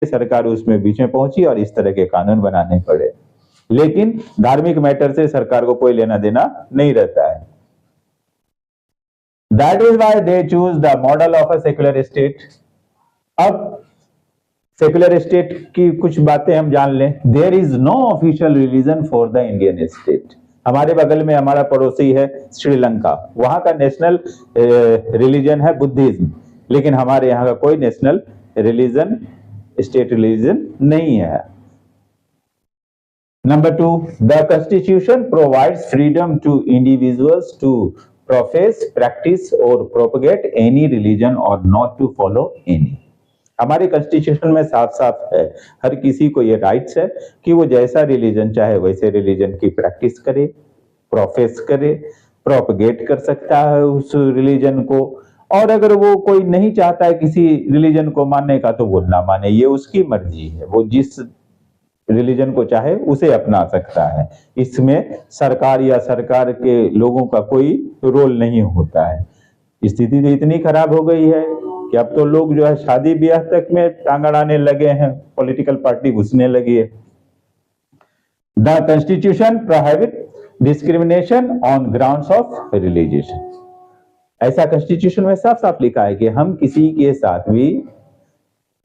सरकार उसमें बीच में पहुंची और इस तरह के कानून बनाने पड़े। लेकिन धार्मिक मैटर से सरकार को कोई लेना देना नहीं रहता है। That is why they choose the model of a secular state. अब सेक्युलर स्टेट की कुछ बातें हम जान लें। There is no official religion for the Indian state. हमारे बगल में हमारा पड़ोसी है श्रीलंका, वहां का नेशनल रिलीजन है बुद्धिज्म, लेकिन हमारे यहाँ का कोई नेशनल रिलीजन, स्टेट रिलीजन नहीं है। Number 2, the constitution provides freedom to individuals to profess, practice और प्रोपगेट एनी रिलीजन और नॉट टू फॉलो एनी। हमारे कॉन्स्टिट्यूशन में साफ साफ है, हर किसी को ये राइट्स है कि वो जैसा रिलीजन चाहे वैसे रिलीजन की प्रैक्टिस करे, प्रोफेस करे, प्रोपगेट कर सकता है उस रिलीजन को, और अगर वो कोई नहीं चाहता है किसी रिलीजन को मानने का तो वो ना माने, ये उसकी मर्जी है, वो जिस रिलीजन को चाहे उसे अपना सकता है। इसमें सरकार या सरकार के लोगों का कोई रोल नहीं होता है। स्थिति तो इतनी खराब हो गई है कि अब तो लोग जो है शादी ब्याह तक में टांग अड़ाने लगे हैं, पॉलिटिकल पार्टी घुसने लगी है। The constitution prohibit discrimination on grounds of religion. ऐसा कॉन्स्टिट्यूशन में साफ साफ लिखा है कि हम किसी के साथ भी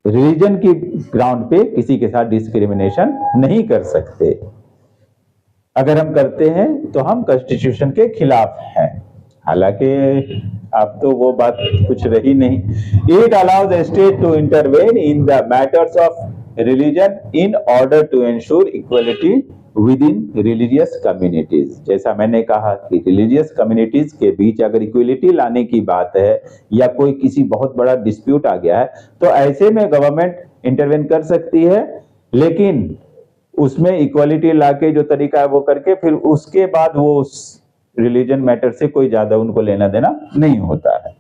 रिलीजन की ग्राउंड पे किसी के साथ डिस्क्रिमिनेशन नहीं कर सकते। अगर हम करते हैं तो हम कॉन्स्टिट्यूशन के खिलाफ हैं। हालांकि अब तो वो बात कुछ रही नहीं। It allows state to intervene in the matters of religion in order to ensure equality within religious communities. जैसा मैंने कहा कि रिलीजियस कम्युनिटीज के बीच अगर इक्वलिटी लाने की बात है या कोई किसी बहुत बड़ा डिस्प्यूट आ गया है तो ऐसे में गवर्नमेंट इंटरवेन कर सकती है, लेकिन उसमें इक्वलिटी लाके जो तरीका है वो करके फिर उसके बाद वो उस रिलीजन मैटर से कोई ज्यादा उनको लेना देना नहीं होता है।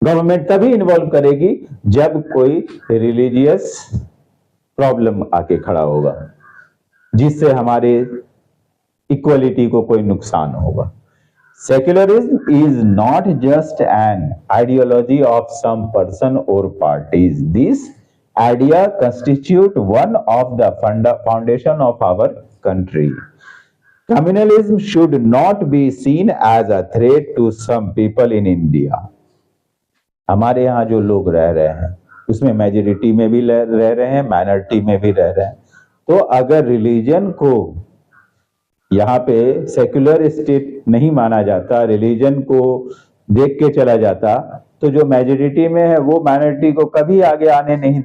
गवर्नमेंट तभी इन्वॉल्व करेगी जब कोई रिलीजियस प्रॉब्लम आके खड़ा होगा जिससे हमारे इक्वलिटी को कोई नुकसान होगा। Secularism is not just an ideology of some person or parties. This idea constitutes one of the foundation of our country. Communalism should not be seen as a threat to some people in India. हमारे यहाँ जो लोग रह रहे हैं उसमें majority में भी रह रहे हैं, माइनॉरिटी में भी रह रहे हैं। तो अगर रिलीजन को यहाँ पे सेक्युलर स्टेट नहीं माना जाता, रिलीजन को देख के चला जाता, तो जो मेजॉरिटी में है वो माइनॉरिटी को कभी आगे आने नहीं दे